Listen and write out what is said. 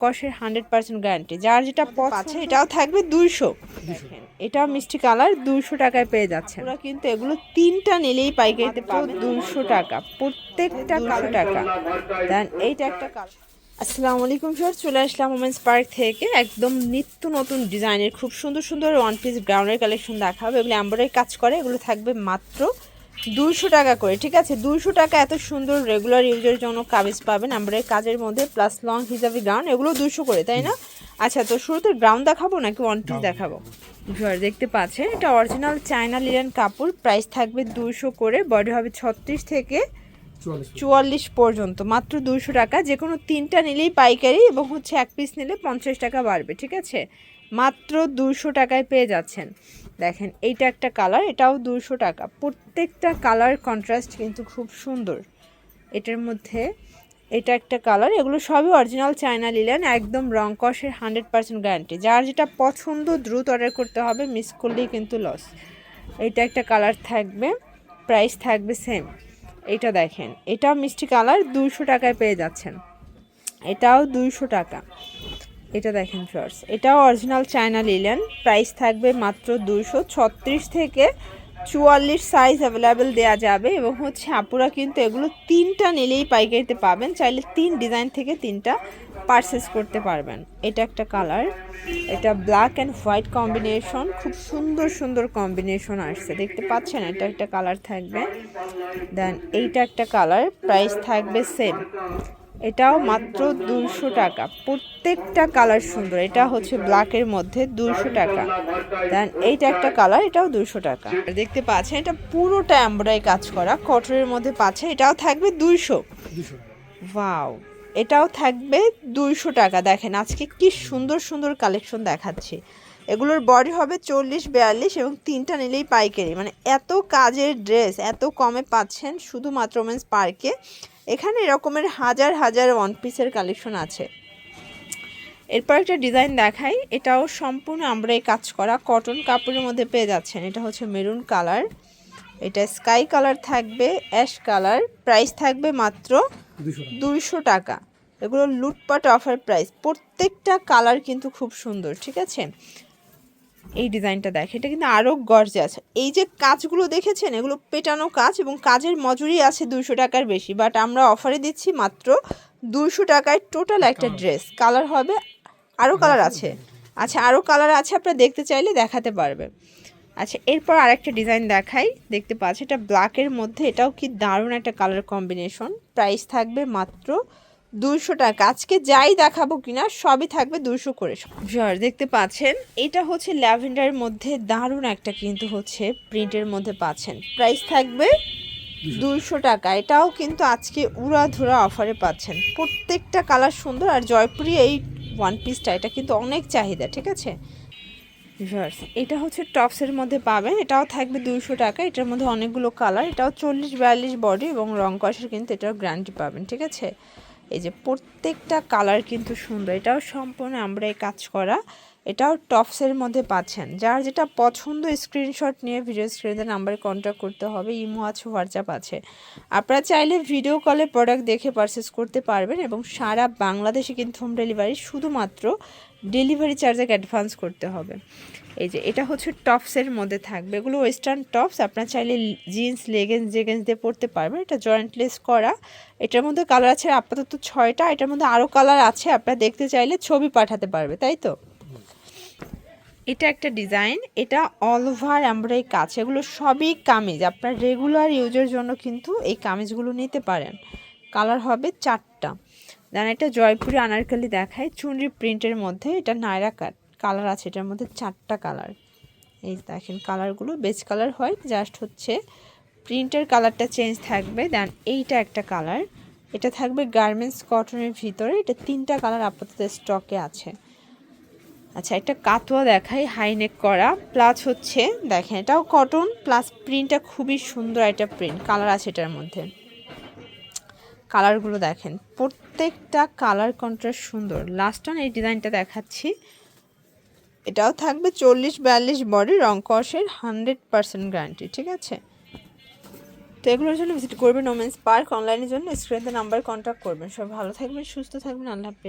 কষের 100% guarantee. যার যেটা পছন্দ এটাও থাকবে 200। দেখেন এটাও মিষ্টি কালার 200 টাকায় পেয়ে যাচ্ছেন। ওরা কিন্তু এগুলো 3টা নিলেই পাইকারিতে পাবেন 200 টাকা, প্রত্যেকটা 200 টাকা। দেন এইটা একটা কালার। আসসালামু আলাইকুম স্যার, চলে আসলাম ওমেন্স পার্ক থেকে একদম নিত্য নতুন ডিজাইনের খুব সুন্দর সুন্দর ওয়ান পিস গ্রাউন্ডের কালেকশন দেখাবো। এগুলো এমব্রয়ডারি কাজ করে, এগুলো থাকবে মাত্র 200 টাকা করে। ঠিক আছে, 200 টাকা এত সুন্দর রেগুলার ইউজের জন্য কামিজ পাবেন এমব্রয়ডারি কাজের মধ্যে, প্লাস লং হিজাবি গাউন, এগুলো 200 করে, তাই না? আচ্ছা, তো শুরুতে গ্রাউন্ড দেখাবো নাকি ওয়ান পিস দেখাবো? স্যার দেখতে পাচ্ছেন এটা অরিজিনাল চায়না লিনেন কাপড়, প্রাইস থাকবে 200 করে, বডি হবে 36 থেকে 44 পর্যন্ত, মাত্র 200 টাকা। যে কোনো 3টা নিলেই পাইকারি এবং হচ্ছে এক পিস নিলে 50 টাকা বাড়বে। ঠিক আছে, মাত্র 200 টাকায় পেয়ে যাচ্ছেন। দেখেন এইটা একটা কালার, এটাও 200 টাকা। প্রত্যেকটা কালার কন্ট্রাস্ট কিন্তু খুব সুন্দর। এটার মধ্যে এটা একটা কালার, এগুলো সবই অরিজিনাল চায়না লিনেন, একদম রং কষের 100% গ্যারান্টি। যার যেটা পছন্দ দ্রুত অর্ডার করতে হবে, মিস করলেই কিন্তু লস। এটা একটা কালার থাকবে, প্রাইস থাকবে সেম। এটা দেখেন এটাও মিষ্টি কালার, 200 টাকায় পেয়ে যাচ্ছেন। এটাও 200 টাকা। এটা দেখেন ফ্রেন্ডস, এটাও অরিজিনাল চায়না লিনেন, প্রাইস থাকবে মাত্র 236 থেকে 44 সাইজ অ্যাভেলেবেল দেওয়া যাবে। এবং হচ্ছে আপুরা কিন্তু এগুলো 3টা নিলেই পাইকারিতে পাবেন, চাইলে 3 ডিজাইন থেকে 3টা পারচেস করতে পারবেন। এটা একটা কালার, এটা ব্ল্যাক অ্যান্ড হোয়াইট কম্বিনেশন, খুব সুন্দর সুন্দর কম্বিনেশন আসছে, দেখতে পাচ্ছেন। এটা একটা কালার থাকবে। দেন এইটা একটা কালার, প্রাইস থাকবে সেম। এটাও মাত্র 200 টাকা। প্রত্যেকটা কালার সুন্দর। এটা হচ্ছে ব্ল্যাকের মধ্যে 200 টাকা। দেন এইটা একটা কালার, এটাও 200 টাকা। দেখতে পাচ্ছেন এটা পুরোটা এমব্রয়ডারি কাজ করা, কটনের মধ্যে পাচ্ছে, এটাও থাকবে 200। ওয়াও, এটাও থাকবে 200 টাকা। দেখেন আজকে কি সুন্দর সুন্দর কালেকশন দেখাচ্ছি। এগুলোর বডি হবে 40-42 এবং 3টা নিলেই পাইকারি। মানে এত কাজের ড্রেস এত কমে পাচ্ছেন শুধুমাত্র ওমেন্স পার্কে। এখানে এরকমের হাজার হাজার ওয়ান পিসের কালেকশন আছে। এরপর একটা ডিজাইন দেখাই, এটাও সম্পূর্ণ এমব্রয়ডারি কাজ করা, কটন কাপড়ের মধ্যে পেয়ে যাচ্ছেন। এটা হচ্ছে মেরুন কালার, এটা স্কাই কালার থাকবে, অ্যাশ কালার, প্রাইস থাকবে মাত্র 200 টাকা। এগুলো লুটপাট অফার প্রাইস, প্রত্যেকটা কালার কিন্তু খুব সুন্দর। ঠিক আছে, এই ডিজাইনটা দেখে, এটা কিন্তু আরও গর্জিয়াস। এই যে কাজগুলো দেখেছেন, এগুলো পেটানো কাজ এবং কাজের মজুরি আছে 200 টাকার বেশি, বাট আমরা অফারে দিচ্ছি মাত্র 200 টাকায় টোটাল একটা ড্রেস। কালার হবে, আরও কালার আছে। আচ্ছা, আরও কালার আছে, আপনারা দেখতে চাইলে দেখাতে পারবে। আচ্ছা, এরপর আরেকটা ডিজাইন দেখাই, দেখতে পাচ্ছি এটা ব্ল্যাকের মধ্যে, এটাও কি দারুণ একটা কালার কম্বিনেশন, প্রাইস থাকবে মাত্র 200 টাকা। আজকে যাই দেখাবো কিনা সবই থাকবে 200 করে। দেখতে পাচ্ছেন এটা হচ্ছে ল্যাভেন্ডারের মধ্যে দারুণ একটা কিন্তু হচ্ছে প্রিন্টের মধ্যে পাচ্ছেন, প্রাইস থাকবে 200 টাকা। এটাও কিন্তু আজকে উড়াধুরা অফারে পাচ্ছেন। প্রত্যেকটা কালার সুন্দর। আর জয়পুরি এই ওয়ান পিসটা এটা কিন্তু অনেক চাহিদা। ঠিক আছে, এটা হচ্ছে টপসের মধ্যে পাবেন, এটাও থাকবে 200 টাকা। এটার মধ্যে অনেকগুলো কালার, এটাও 40-42 বডি এবং রং কষের কিন্তু এটাও গ্যারান্টি পাবেন। ঠিক আছে, এই যে প্রত্যেকটা কালার কিন্তু সুন্দর। এটাও সম্পূর্ণ আমরা এই কাজ করা, এটাও টপসের মধ্যে পাচ্ছেন। যার যেটা পছন্দ স্ক্রিনশট নিয়ে ভিডিও স্ক্রিনে নাম্বারে কন্ট্যাক্ট করতে হবে। ইমো আছে, হোয়াটসঅ্যাপ আছে, আপনারা চাইলে ভিডিও কলে প্রোডাক্ট দেখে পারচেস করতে পারবেন। এবং সারা বাংলাদেশে কিন্তু হোম ডেলিভারি, শুধুমাত্র ডেলিভারি চার্জে অ্যাডভান্স করতে হবে। এই যে এটা হচ্ছে টপসের মধ্যে থাকবে, এগুলো ওয়েস্টার্ন টপস, আপনারা চাইলে জিন্স জেগেন্স দিয়ে পরতে পারবেন। এটা জয়েন্টলেস করা, এটার মধ্যে কালার আছে আপাতত 6টা, এটার মধ্যে আরও কালার আছে, আপনারা দেখতে চাইলে ছবি পাঠাতে পারবে, তাই তো। এটা একটা ডিজাইন, এটা অল ওভার এমব্রয়ডারি কাজ, এগুলো সবই কামিজ, আপনার রেগুলার ইউজের জন্য কিন্তু এই কামিজগুলো নিতে পারেন। কালার হবে 4টা। দেন এটা জয়পুরি আনারকলি দেখায়, চুনরি প্রিন্টের মধ্যে, এটা নায়রা কাট কালার আছে, এটার মধ্যে 4টা কালার। এই দেখেন কালারগুলো বেজ কালার হয়, জাস্ট হচ্ছে প্রিন্টের কালারটা চেঞ্জ থাকবে। দেন এইটা একটা কালার, এটা থাকবে গার্মেন্টস কটনের ভিতরে, এটা 3টা কালার আপাতত স্টকে আছে। আচ্ছা, একটা কাতোয়া দেখাই, হাইনেক করা, প্লাস হচ্ছে দেখেন এটাও কটন, প্লাস প্রিন্টটা খুবই সুন্দর, একটা প্রিন্ট কালার আছে এটার মধ্যে। কালারগুলো দেখেন, প্রত্যেকটা কালার কন্ট্রাস্ট সুন্দর। লাস্ট অন এই ডিজাইনটা দেখাচ্ছি, এটাও থাকবে 40-42 বডি, রং কষের 100% গ্যারান্টি। ঠিক আছে, তো এগুলোর জন্য ভিজিট করবেন ওমেন্স পার্ক। অনলাইনের জন্য স্ক্রিনে নাম্বার কন্ট্যাক্ট করবেন। সব ভালো থাকবেন, সুস্থ থাকবেন, আল্লাহ হাফেজ।